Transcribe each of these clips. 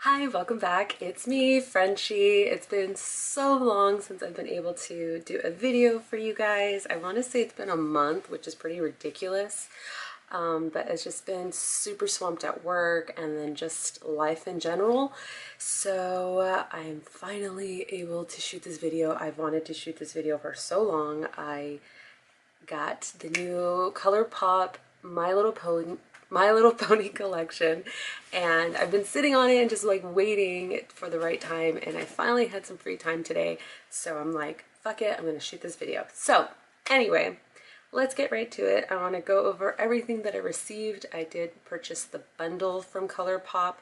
Hi, welcome back. It's me, Frenchie. It's been so long since I've been able to do a video for you guys. I want to say it's been a month, which is pretty ridiculous. But it's just been super swamped at work and then just life in general. So I'm finally able to shoot this video. I've wanted to shoot this video for so long. I got the new Colourpop My Little Pony collection, and I've been sitting on it and just like waiting for the right time, and I finally had some free time today, so I'm like, fuck it, I'm gonna shoot this video. So anyway, let's get right to it. I want to go over everything that I received. I did purchase the bundle from Colourpop.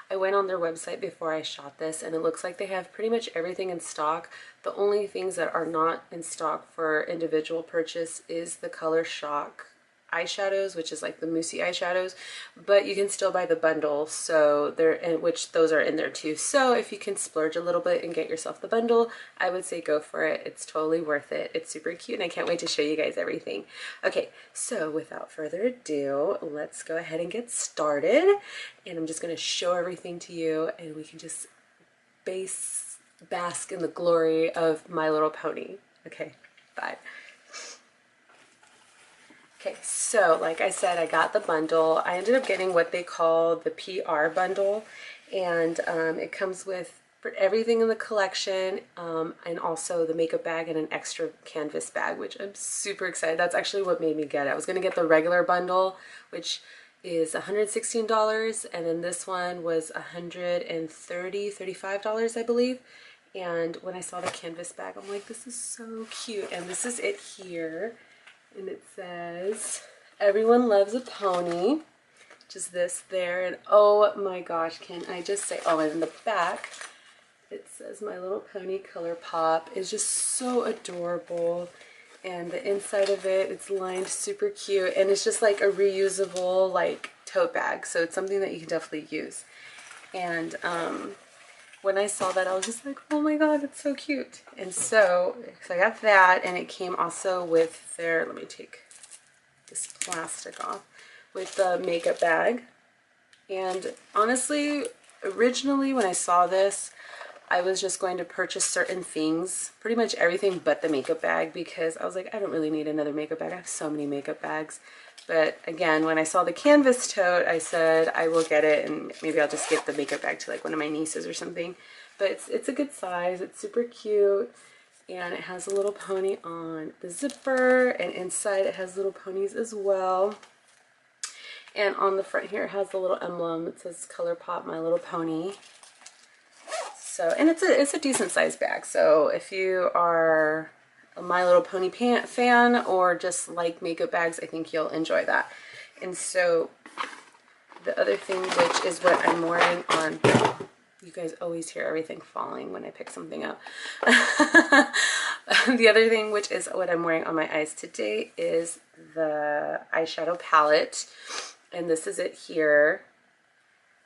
I went on their website before I shot this, and it looks like they have pretty much everything in stock. The only things that are not in stock for individual purchase is the Color Shock eyeshadows, which is like the moussey eyeshadows, but you can still buy the bundle, so which those are in there too. So if you can splurge a little bit and get yourself the bundle, I would say go for it. It's totally worth it. It's super cute, and I can't wait to show you guys everything. Okay, so without further ado, let's go ahead and get started, and I'm just going to show everything to you, and we can just bask in the glory of My Little Pony. Okay, bye. Okay, so like I said, I got the bundle. I ended up getting what they call the PR bundle, and it comes with everything in the collection, and also the makeup bag and an extra canvas bag, which I'm super excited. That's actually what made me get it. I was going to get the regular bundle, which is $116, and then this one was $35, I believe. And when I saw the canvas bag, I'm like, this is so cute. And this is it here. And it says, everyone loves a pony. Just this there. And oh my gosh, can I just say, oh, and in the back, it says My Little Pony Colourpop. Is just so adorable. And the inside of it, it's lined super cute. And it's just like a reusable like tote bag. So it's something that you can definitely use. And when I saw that, I was just like, oh my god, it's so cute. And so I got that, and it came also with their, let me take this plastic off, with the makeup bag. And honestly, originally when I saw this, I was just going to purchase certain things, pretty much everything but the makeup bag, because I was like, I don't really need another makeup bag. I have so many makeup bags. But again, when I saw the canvas tote, I said I will get it, and maybe I'll just give the makeup bag to like one of my nieces or something. But it's a good size. It's super cute, and it has a little pony on the zipper, and inside it has little ponies as well. And on the front here, it has a little emblem that says Colourpop My Little Pony. So, and it's a decent sized bag. So if you are a My Little Pony fan or just like makeup bags, I think you'll enjoy that. And so the other thing, which is what I'm wearing on, you guys always hear everything falling when I pick something up. The other thing, which is what I'm wearing on my eyes today, is the eyeshadow palette. And this is it here.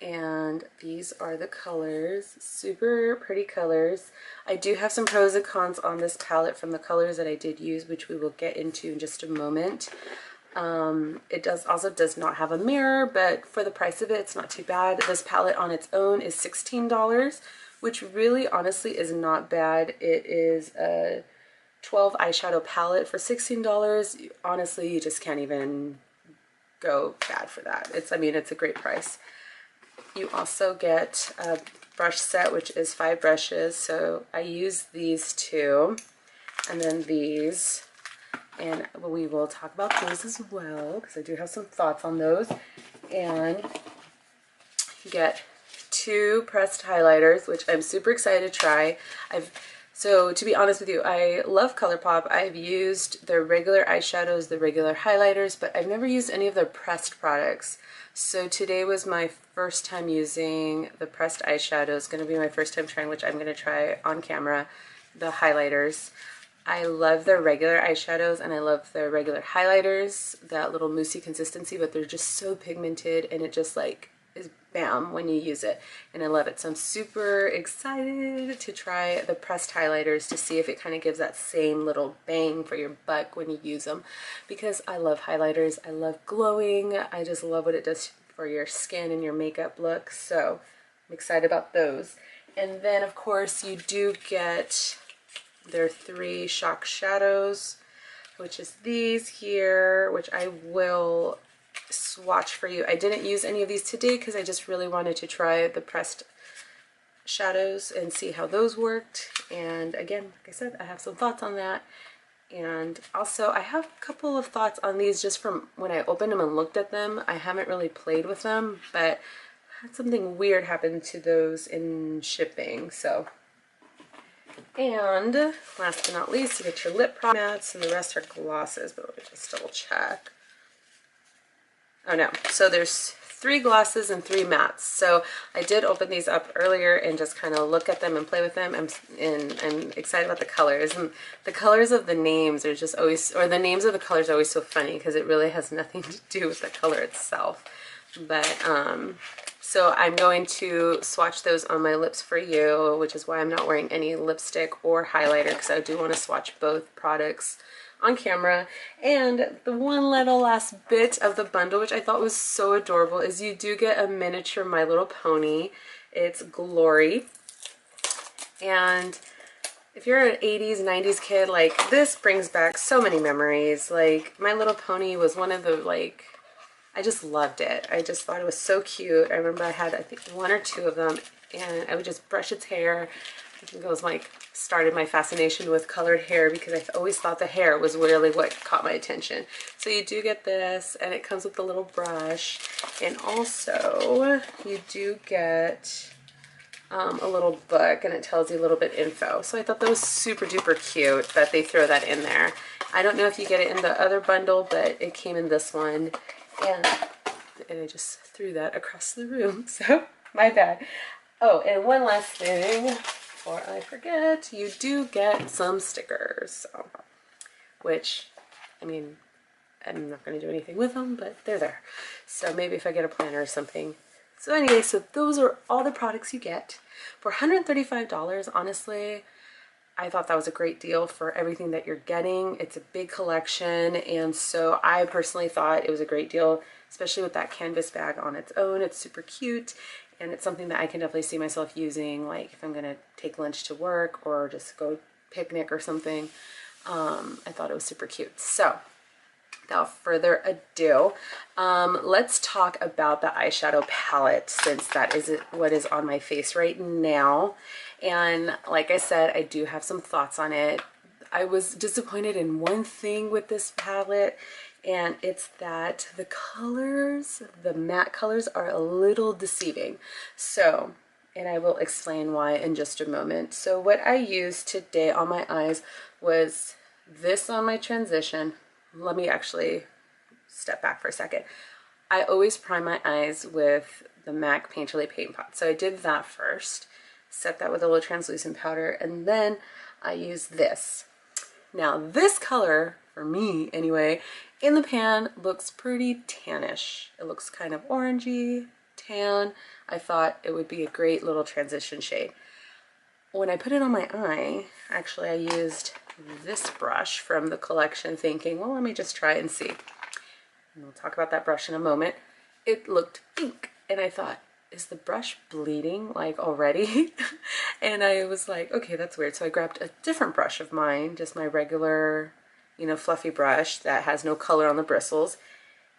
And these are the colors. Super pretty colors. I do have some pros and cons on this palette from the colors that I did use, which we will get into in just a moment. It also does not have a mirror, but for the price of it, it's not too bad. This palette on its own is $16, which really honestly is not bad. It is a 12 eyeshadow palette for $16. Honestly, you just can't even go bad for that. I mean, it's a great price. You also get a brush set, which is 5 brushes. So I use these two, and then these, and we will talk about those as well, because I do have some thoughts on those. And you get 2 pressed highlighters, which I'm super excited to try. So to be honest with you, I love Colourpop. I've used their regular eyeshadows, the regular highlighters, but I've never used any of their pressed products. So today was my first time using the pressed eyeshadows. It's going to be my first time trying, which I'm going to try on camera, the highlighters. I love their regular eyeshadows, and I love their regular highlighters, that little moussey consistency, but they're just so pigmented, and it just like is bam when you use it, and I love it. So I'm super excited to try the pressed highlighters to see if it kind of gives that same little bang for your buck when you use them, because I love highlighters. I love glowing. I just love what it does for your skin and your makeup look. So I'm excited about those. And then of course you do get their 3 shock shadows, which is these here, which I will swatch for you. I didn't use any of these today because I just really wanted to try the pressed shadows and see how those worked. And again, like I said, I have some thoughts on that. And also I have a couple of thoughts on these just from when I opened them and looked at them. I haven't really played with them, but had something weird happen to those in shipping. So, and last but not least, you get your lip mats, and the rest are glosses, but let me just double check. Oh no, so there's 3 glosses and 3 mattes. So I did open these up earlier and just kind of look at them and play with them. I'm excited about the colors, and the colors of the names are just always, or the names of the colors are always so funny because it really has nothing to do with the color itself. But so I'm going to swatch those on my lips for you, which is why I'm not wearing any lipstick or highlighter, because I do want to swatch both products on camera. And the one little last bit of the bundle, which I thought was so adorable, is you do get a miniature My Little Pony. It's Glory. And if you're an 80s, 90s kid, like, this brings back so many memories. Like, My Little Pony was one of the, like, I just loved it. I just thought it was so cute. I remember I had, I think, 1 or 2 of them, and I would just brush its hair. I think it was like, started my fascination with colored hair, because I always thought the hair was really what caught my attention. So you do get this, and it comes with a little brush, and also you do get a little book, and it tells you a little bit info. So I thought that was super duper cute that they throw that in there. I don't know if you get it in the other bundle, but it came in this one. And I just threw that across the room, so my bad. Oh, and one last thing before I forget, you do get some stickers, so, which, I mean, I'm not going to do anything with them, but they're there. So maybe if I get a planner or something. So anyway, so those are all the products you get. For $135, honestly, I thought that was a great deal for everything that you're getting. It's a big collection, and so I personally thought it was a great deal, especially with that canvas bag on its own. It's super cute, and it's something that I can definitely see myself using, like if I'm gonna take lunch to work or just go picnic or something. I thought it was super cute. So without further ado, let's talk about the eyeshadow palette, since that is what is on my face right now. And like I said, I do have some thoughts on it. I was disappointed in one thing with this palette, and it's that the colors, the matte colors, are a little deceiving. So, and I will explain why in just a moment. So what I used today on my eyes was this on my transition. Let me actually step back for a second. I always prime my eyes with the MAC Painterly Paint Pot. So I did that first, set that with a little translucent powder, and then I used this. Now this color, for me anyway, in the pan looks pretty tannish. It looks kind of orangey, tan. I thought it would be a great little transition shade. When I put it on my eye, actually I used this brush from the collection, thinking, well, let me just try and see. And we'll talk about that brush in a moment. It looked pink, and I thought, is the brush bleeding like already? And I was like, okay, that's weird. So I grabbed a different brush of mine, just my regular, you know, fluffy brush that has no color on the bristles,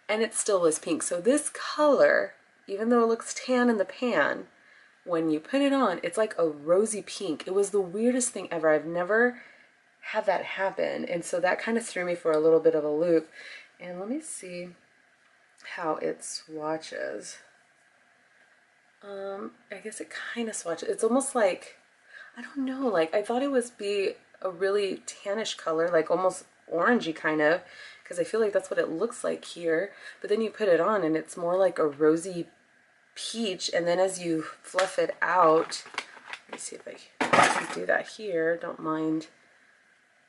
and it still was pink. So this color, even though it looks tan in the pan, when you put it on, it's like a rosy pink. It was the weirdest thing ever. I've never had that happen, and so that kind of threw me for a little bit of a loop. And let me see how it swatches. I guess it kind of swatches. It's almost like, I don't know, like I thought it would be a really tannish color, like almost orangey kind of, because I feel like that's what it looks like here. But then you put it on and it's more like a rosy peach, and then as you fluff it out, let me see if I can do that here, don't mind.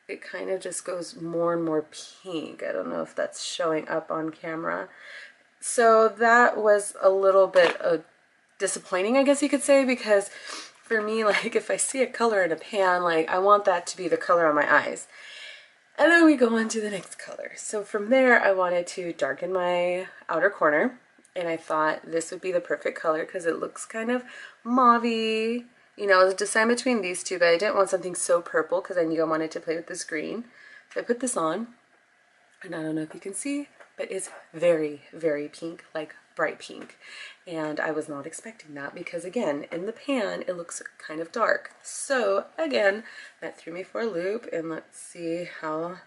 It kind of just goes more and more pink. I don't know if that's showing up on camera. So that was a little bit disappointing, I guess you could say, because for me, like if I see a color in a pan, like I want that to be the color on my eyes. And then we go on to the next color. So from there, I wanted to darken my outer corner, and I thought this would be the perfect color because it looks kind of mauve-y. You know, I was deciding between these two, but I didn't want something so purple because I knew I wanted to play with this green. So I put this on, and I don't know if you can see, but it's very, very pink, like bright pink. And I was not expecting that because, again, in the pan, it looks kind of dark. So, again, that threw me for a loop, and let's see how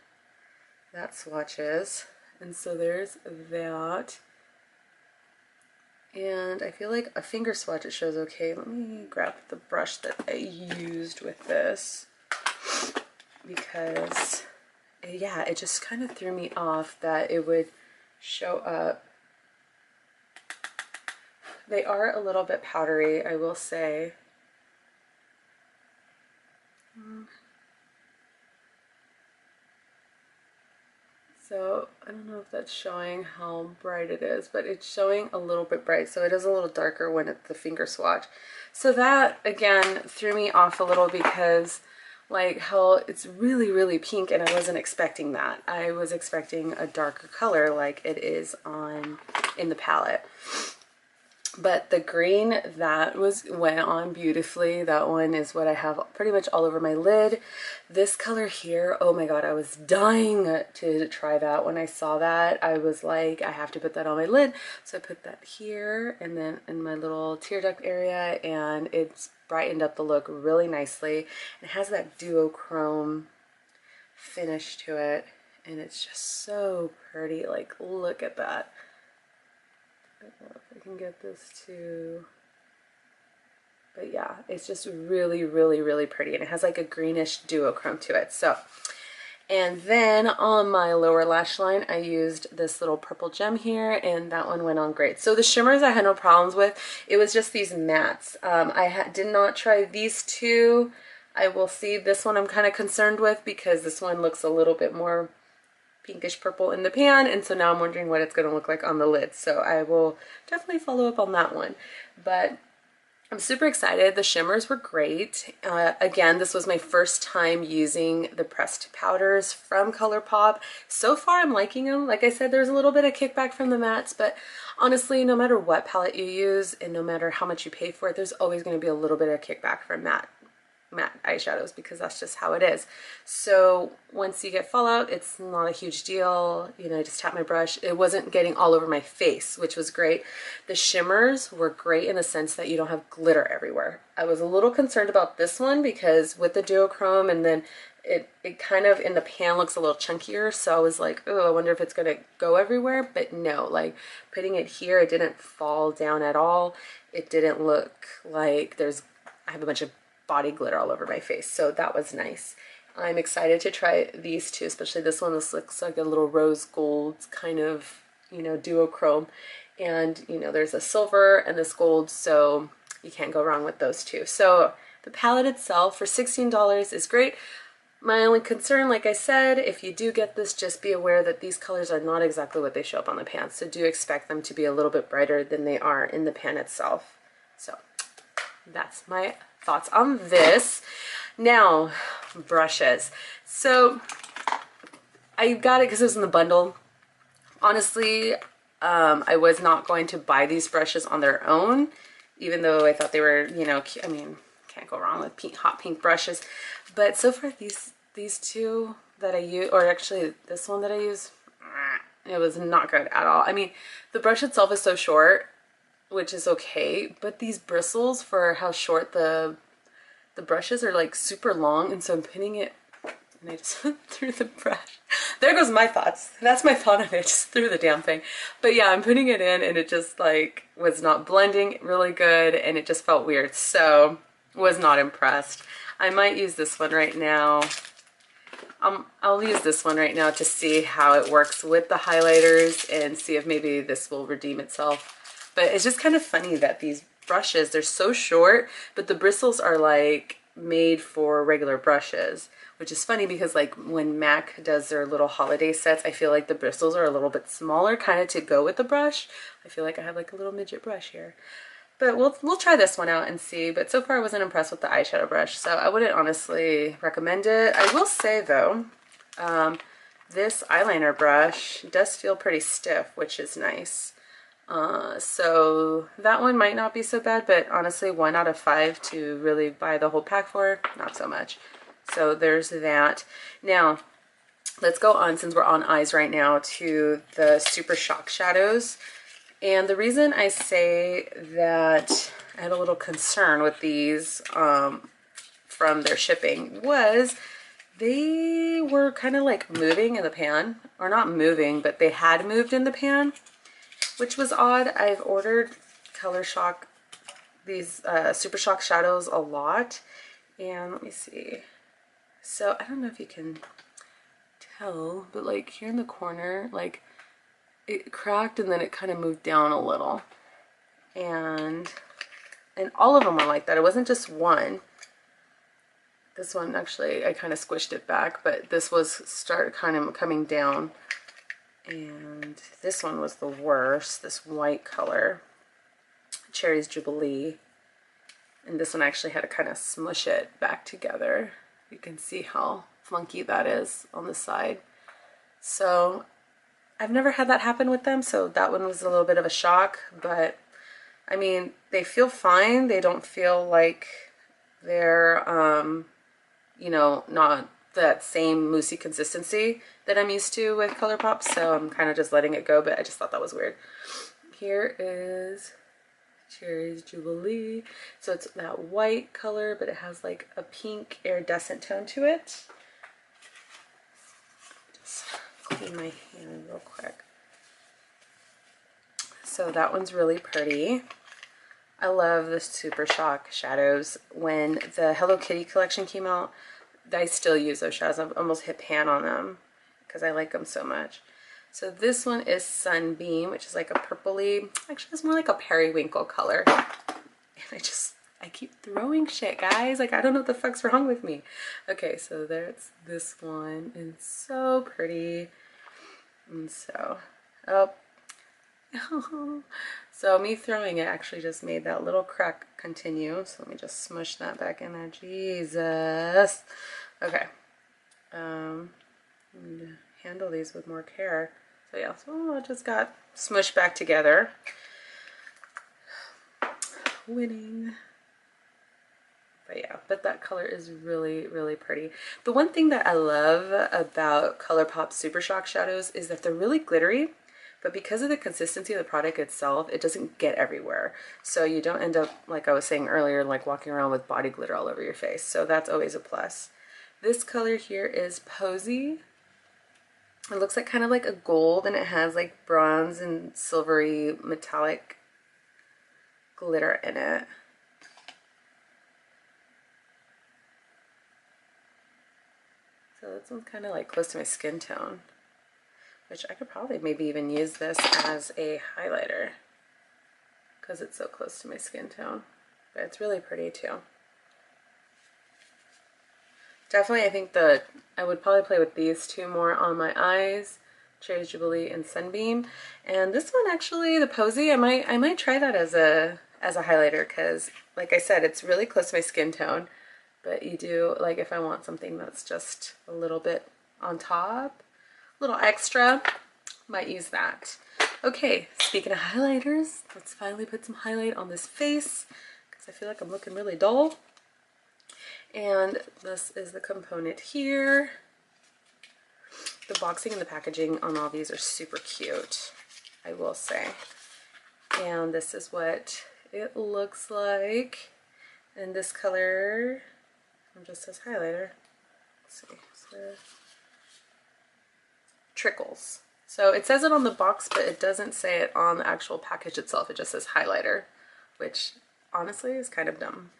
that swatches. And so there's that. And I feel like a finger swatch it shows okay. Let me grab the brush that I used with this because, yeah, it just kind of threw me off that it would show up. They are a little bit powdery, I will say. So I don't know if that's showing how bright it is, but it's showing a little bit bright. So it is a little darker when it's the finger swatch. So that, again, threw me off a little because like how it's really, really pink, and I wasn't expecting that. I was expecting a darker color like it is in the palette. But the green, that went on beautifully. That one is what I have pretty much all over my lid. This color here, oh my god, I was dying to try that. When I saw that, I was like, I have to put that on my lid. So I put that here and then in my little tear duct area, and it's brightened up the look really nicely. It has that duochrome finish to it, and it's just so pretty. Like, look at that. I don't know if I can get this to, but yeah, it's just really, really, really pretty, and it has like a greenish duochrome to it. So, and then on my lower lash line, I used this little purple gem here, and that one went on great. So the shimmers I had no problems with. It was just these mattes. I did not try these two. I will see this one I'm kind of concerned with because this one looks a little bit more pinkish purple in the pan, and so now I'm wondering what it's going to look like on the lid. So I will definitely follow up on that one. But I'm super excited. The shimmers were great. Again, this was my first time using the pressed powders from Colourpop. So far I'm liking them. Like I said, there's a little bit of kickback from the mattes, but honestly, no matter what palette you use and no matter how much you pay for it, there's always going to be a little bit of kickback from matte eyeshadows because that's just how it is. So once you get fallout, it's not a huge deal. You know, I just tap my brush. It wasn't getting all over my face, which was great. The shimmers were great in the sense that you don't have glitter everywhere. I was a little concerned about this one because with the duochrome, and then it kind of in the pan looks a little chunkier, so I was like, oh, I wonder if it's gonna go everywhere. But no, like putting it here, it didn't fall down at all. It didn't look like I have a bunch of body glitter all over my face, so that was nice. I'm excited to try these two, especially this one. This looks like a little rose gold kind of, you know, duochrome, and you know there's a silver and this gold, so you can't go wrong with those two. So the palette itself for $16 is great. My only concern, like I said, if you do get this, just be aware that these colors are not exactly what they show up on the pan, so do expect them to be a little bit brighter than they are in the pan itself. So that's my thoughts on this. Now, brushes. So I got it because it was in the bundle. Honestly, I was not going to buy these brushes on their own, even though I thought they were, you know, I mean, can't go wrong with pink, hot pink brushes. But so far, these two that I use, or actually this one that I use, it was not good at all. I mean, the brush itself is so short, which is okay, but these bristles for how short the brushes are like super long, and so I'm pinning it, and I just threw the brush. There goes my thoughts. That's my thought of it, just threw the damn thing. But yeah, I'm putting it in, and it just like was not blending really good, and it just felt weird, so was not impressed. I might use this one right now. I'll use this one right now to see how it works with the highlighters and see if maybe this will redeem itself. But it's just kind of funny that these brushes, they're so short, but the bristles are like made for regular brushes, which is funny because like when MAC does their little holiday sets, I feel like the bristles are a little bit smaller kind of to go with the brush. I feel like I have like a little midget brush here. But we'll try this one out and see. But so far I wasn't impressed with the eyeshadow brush, so I wouldn't honestly recommend it. I will say though, this eyeliner brush does feel pretty stiff, which is nice. So that one might not be so bad, but honestly 1 out of 5 to really buy the whole pack for, not so much. So there's that. Now let's go on, since we're on eyes right now, to the Super Shock shadows. And the reason I say that I had a little concern with these from their shipping was they were kind of like moving in the pan, or not moving, but they had moved in the pan, which was odd. I've ordered Color Shock, these Super Shock shadows a lot, and let me see. So I don't know if you can tell, but like here in the corner, like it cracked and then it kind of moved down a little, and all of them were like that. It wasn't just one. This one actually I kind of squished it back, but this was started kind of coming down, and this one was the worst. This white color, Cherry's Jubilee, and this one actually had to kind of smush it back together. You can see how funky that is on the side. So I've never had that happen with them, so that one was a little bit of a shock, but I mean, they feel fine. They don't feel like they're, you know, not that same moussey consistency that I'm used to with Colourpop, so I'm kind of just letting it go, but I just thought that was weird. Here is Cherry's Jubilee. So it's that white color, but it has like a pink iridescent tone to it. Just clean my hand real quick. So that one's really pretty. I love the Super Shock shadows. When the Hello Kitty collection came out, I still use those shadows. I've almost hit pan on them because I like them so much. So this one is Sunbeam, which is like a purpley, actually it's more like a periwinkle color. And I keep throwing shit, guys. Like, I don't know what the fuck's wrong with me. Okay, so there's this one, and it's so pretty. And so, oh. So me throwing it actually just made that little crack continue. So let me just smush that back in there. Jesus. Okay. Handle these with more care. So yeah, so it just got smushed back together. Winning. But yeah, but that color is really, really pretty. The one thing that I love about Colourpop Super Shock shadows is that they're really glittery, but because of the consistency of the product itself, it doesn't get everywhere. So you don't end up, like I was saying earlier, like walking around with body glitter all over your face. So that's always a plus. This color here is Posy. It looks like kind of like a gold, and it has like bronze and silvery metallic glitter in it. So this one's kind of like close to my skin tone, which I could probably maybe even use this as a highlighter because it's so close to my skin tone. But it's really pretty too. Definitely, I think I would probably play with these two more on my eyes, Cherry's Jubilee and Sunbeam. And this one actually, the Posy, I might try that as a highlighter because, like I said, it's really close to my skin tone. But you do, like, if I want something that's just a little bit on top, a little extra, might use that. Okay, speaking of highlighters, let's finally put some highlight on this face because I feel like I'm looking really dull. And this is the component here. The boxing and the packaging on all these are super cute, I will say. And this is what it looks like. And this color just says highlighter. Let's see. So, Trickles. So it says it on the box, but it doesn't say it on the actual package itself. It just says highlighter, which honestly is kind of dumb.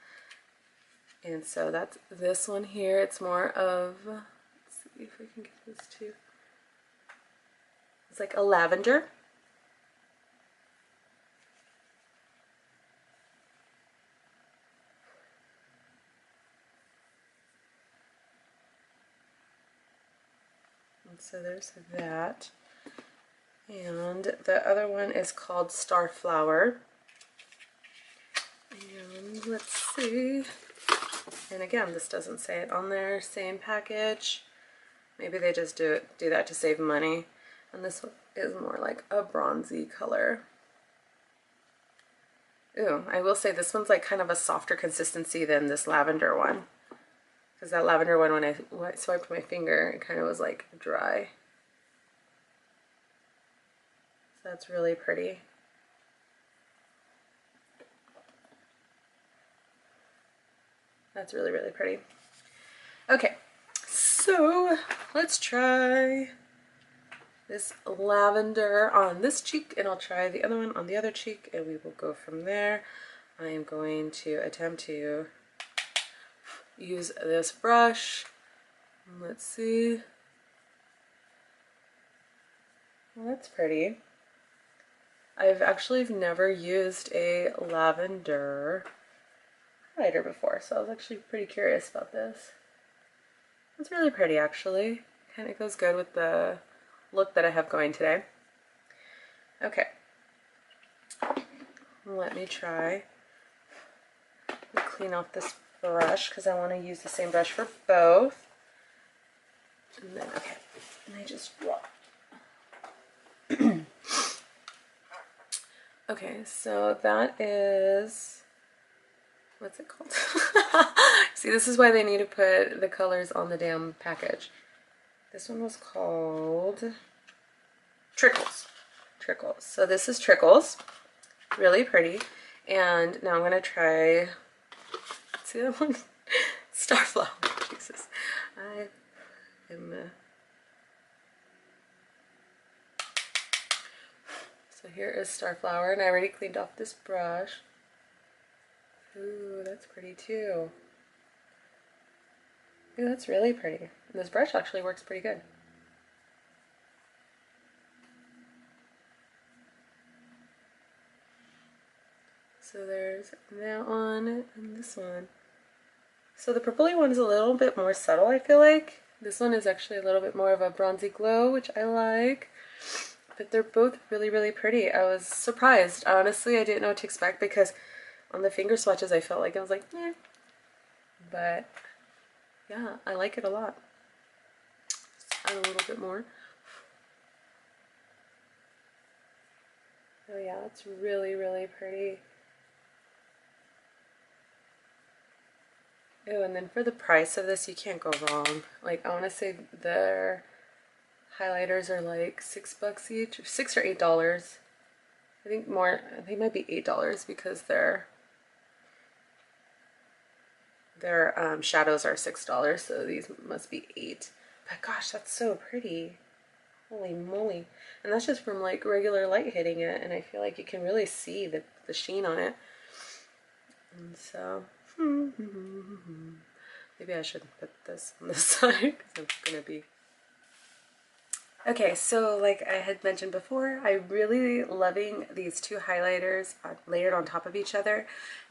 And so that's this one here. It's more of, let's see if we can get this too. It's like a lavender. And so there's that. And the other one is called Starflower. And let's see. And again, this doesn't say it on there. Same package. Maybe they just do that to save money. And this one is more like a bronzy color. Ooh, I will say this one's like kind of a softer consistency than this lavender one. Because that lavender one, when I swiped my finger, it kind of was like dry. So that's really pretty. That's really, really pretty. Okay, so let's try this lavender on this cheek, and I'll try the other one on the other cheek, and we will go from there. I am going to attempt to use this brush. Let's see. Well, that's pretty. I've actually never used a lavender highlighter before, so I was actually pretty curious about this. It's really pretty, actually. Kind of goes good with the look that I have going today. Okay. Let me try to clean off this brush because I want to use the same brush for both. And then, okay, and I just drop. Okay, so that is, what's it called? See, this is why they need to put the colors on the damn package. This one was called Trickles. Trickles. So this is Trickles. Really pretty. And now I'm going to try, see that one? Starflower. Jesus. I am... So here is Starflower, and I already cleaned off this brush. Ooh, that's pretty too. Ooh, that's really pretty. And this brush actually works pretty good. So there's that one and this one. So the purpley one is a little bit more subtle, I feel like. This one is actually a little bit more of a bronzy glow, which I like. But they're both really, really pretty. I was surprised. Honestly, I didn't know what to expect because on the finger swatches I felt like I was like, eh. But yeah, I like it a lot. Just add a little bit more. Oh yeah, it's really, really pretty. Oh, and then for the price of this, you can't go wrong. Like, I want to say their highlighters are like $6 each, $6 or $8. I think more, they might be $8 because their shadows are $6, so these must be $8. But gosh, that's so pretty. Holy moly. And that's just from like regular light hitting it, and I feel like you can really see the sheen on it. And so, maybe I should put this on this side because I'm gonna be... Okay, so like I had mentioned before, I'm really loving these two highlighters layered on top of each other.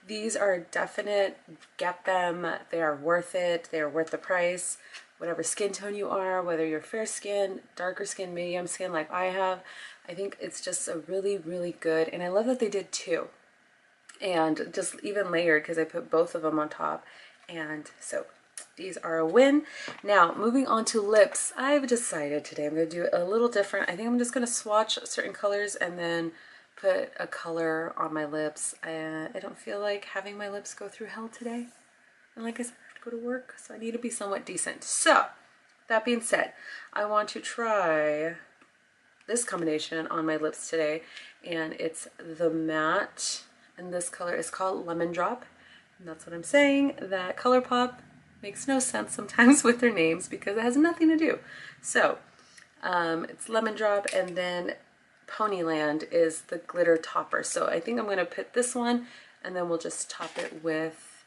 These are definite, get them, they are worth it, they are worth the price. Whatever skin tone you are, whether you're fair skin, darker skin, medium skin like I have, I think it's just a really, really good, and I love that they did two. And just even layered because I put both of them on top, and so these are a win. Now moving on to lips, I've decided today I'm going to do it a little different. I think I'm just going to swatch certain colors and then put a color on my lips. I don't feel like having my lips go through hell today, and like I said, I have to go to work, so I need to be somewhat decent. So that being said, I want to try this combination on my lips today, and it's the matte, and this color is called Lemon Drop, and that's what I'm saying, that Colourpop makes no sense sometimes with their names because it has nothing to do. So it's Lemon Drop, and then Ponyland is the glitter topper. So I think I'm going to put this one, and then we'll just top it with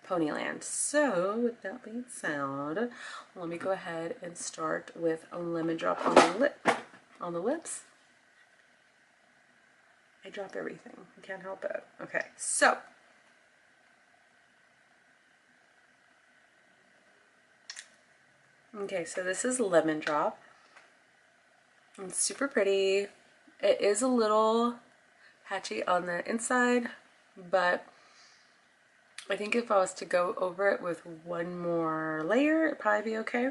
Ponyland. So with that being said, let me go ahead and start with a Lemon Drop on the lips. I drop everything. I can't help it. Okay, so so this is Lemon Drop. It's super pretty. It is a little patchy on the inside, but I think if I was to go over it with one more layer, it'd probably be okay.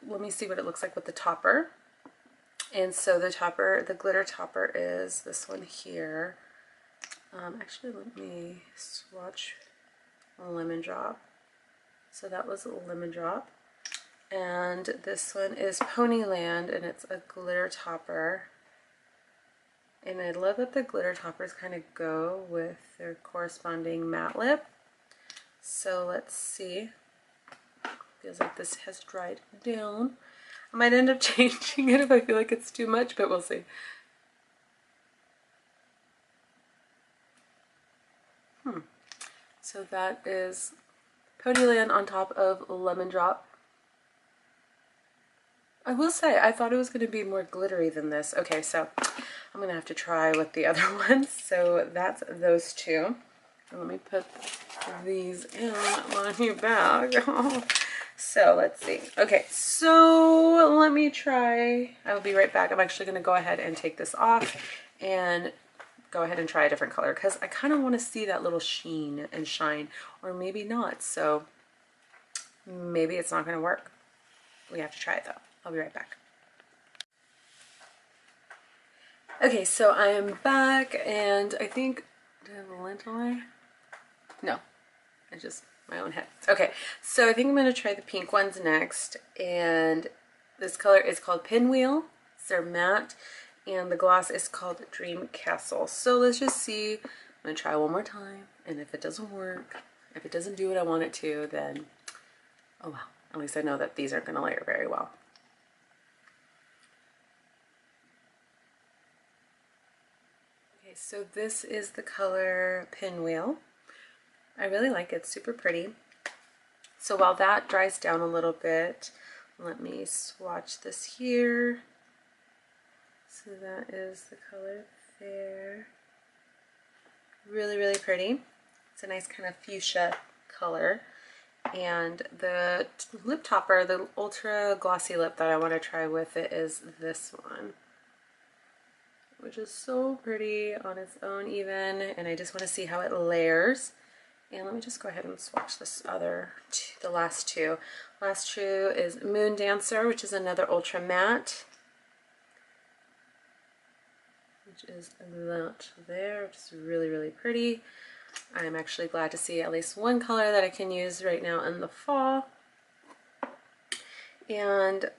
Let me see what it looks like with the topper. And so the topper, the glitter topper is this one here. Actually, let me swatch Lemon Drop. So that was a Lemon Drop. And this one is Ponyland, and it's a glitter topper. And I love that the glitter toppers kind of go with their corresponding matte lip. So let's see. Feels like this has dried down. I might end up changing it if I feel like it's too much, but we'll see. So that is Ponyland on top of Lemon Drop. I will say, I thought it was going to be more glittery than this. Okay, so I'm going to have to try with the other ones. So that's those two. And let me put these in my bag. So let's see. Okay, so let me try. I will be right back. I'm actually going to go ahead and take this off and go ahead and try a different color because I kind of want to see that little sheen and shine, or maybe not. So maybe it's not going to work. We have to try it though. I'll be right back. Okay, so I am back, and I think, do I have a lint on there? No, it's just my own head. Okay, so I think I'm going to try the pink ones next, and this color is called Pinwheel. They're matte, and the gloss is called Dream Castle. So let's just see. I'm going to try one more time, and if it doesn't work, if it doesn't do what I want it to, then oh well. At least I know that these aren't going to layer very well. Okay, so this is the color Pinwheel. I really like it. It's super pretty. So while that dries down a little bit, let me swatch this here. So that is the color there. Really, really pretty. It's a nice kind of fuchsia color. And the lip topper, the ultra glossy lip that I want to try with it is this one, which is so pretty on its own even, and I just want to see how it layers. And let me just go ahead and swatch this other, the last two. Last two is Moon Dancer, which is another ultra matte, which is that there, which is really, really pretty. I'm actually glad to see at least one color that I can use right now in the fall. And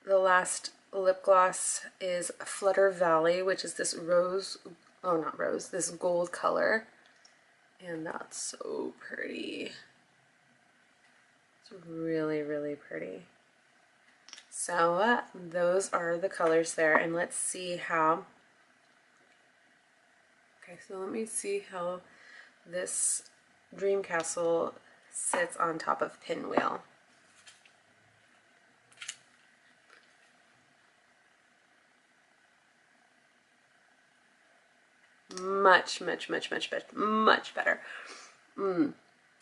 the last lip gloss is Flutter Valley, which is this rose, oh not rose, this gold color. And that's so pretty. It's really, really pretty. So those are the colors there, and let's see how, okay, so let me see how this Dream Castle sits on top of Pinwheel. Much better.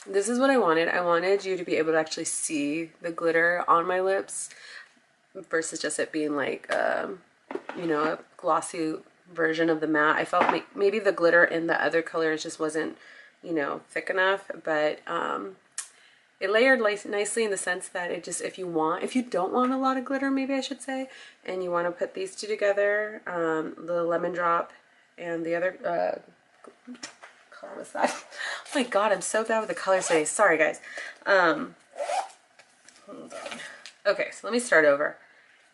This is what I wanted. I wanted you to be able to actually see the glitter on my lips versus just it being like, you know, a glossy version of the matte. I felt maybe the glitter in the other colors just wasn't, you know, thick enough, but it layered nicely in the sense that it just, if you don't want a lot of glitter, maybe I should say, and you want to put these two together, the Lemon Drop and the other color was that. Oh my god, I'm so bad with the colors today. Sorry guys. Hold on. Okay, so let me start over.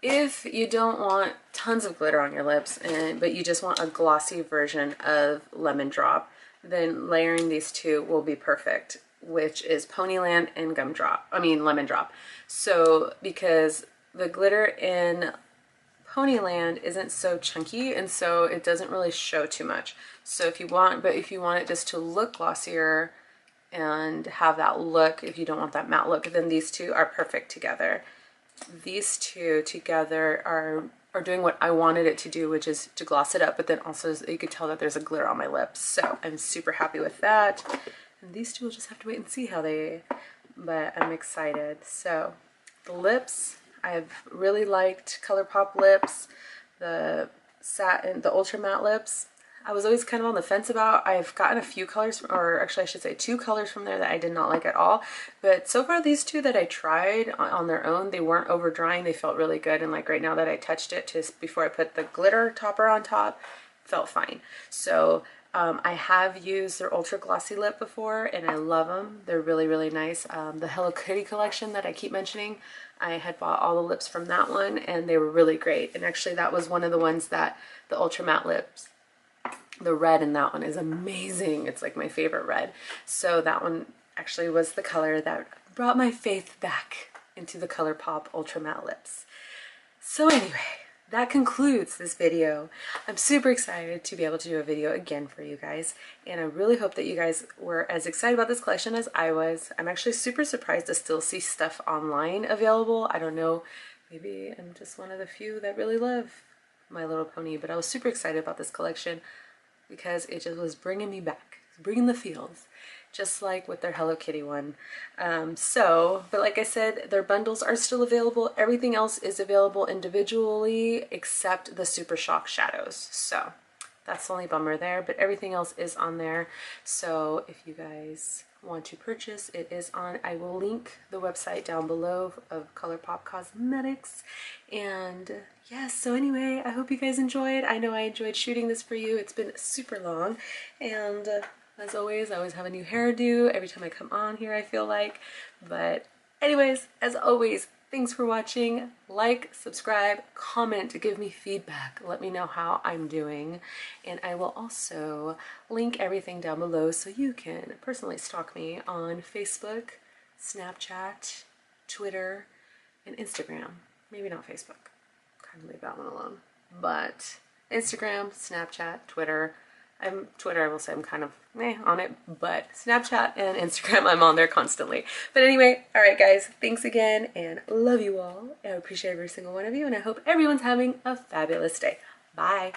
If you don't want tons of glitter on your lips, but you just want a glossy version of Lemon Drop, then layering these two will be perfect, which is Ponyland and Lemon Drop. So because the glitter in Ponyland isn't so chunky, and so it doesn't really show too much. So if you want it just to look glossier and have that look, if you don't want that matte look, then these two are perfect together. These two together are doing what I wanted it to do, which is to gloss it up, but then also you could tell that there's a glitter on my lips. So I'm super happy with that. And these two will just have to wait and see how but I'm excited. So the lips, I've really liked Colourpop lips, the satin, the ultra matte lips. I was always kind of on the fence about. I've gotten a few colors, or actually I should say 2 colors from there that I did not like at all. But so far these 2 that I tried on their own, they weren't over drying. They felt really good. And like right now that I touched it just before I put the glitter topper on top, felt fine. So I have used their ultra glossy lip before and I love them. They're really, really nice. The Hello Kitty collection that I keep mentioning, I had bought all the lips from that one and they were really great. And actually that was one of the ones that the ultra matte lips, the red in that one is amazing. It's like my favorite red. So that one actually was the color that brought my faith back into the Colourpop ultra matte lips. So anyway, that concludes this video. I'm super excited to be able to do a video again for you guys, and I really hope that you guys were as excited about this collection as I was. I'm actually super surprised to still see stuff online available. I don't know, maybe I'm just one of the few that really love My Little Pony, but I was super excited about this collection because it just was bringing me back, bringing the feels, just like with their Hello Kitty one. But like I said, their bundles are still available. Everything else is available individually except the Super Shock shadows. So that's the only bummer there, but everything else is on there. So if you guys want to purchase, it is on. I will link the website down below of Colourpop Cosmetics. And yes, so anyway, I hope you guys enjoyed. I know I enjoyed shooting this for you. It's been super long, and as always, I always have a new hairdo every time I come on here, I feel like. But anyways, as always, thanks for watching. Like, subscribe, comment to give me feedback. Let me know how I'm doing. And I will also link everything down below so you can personally stalk me on Facebook, Snapchat, Twitter, and Instagram. Maybe not Facebook. Kind of leave that one alone. But Instagram, Snapchat, Twitter. Twitter, I will say I'm kind of on it, but Snapchat and Instagram, I'm on there constantly. But anyway, all right, guys, thanks again, and love you all. I appreciate every single one of you, and I hope everyone's having a fabulous day. Bye.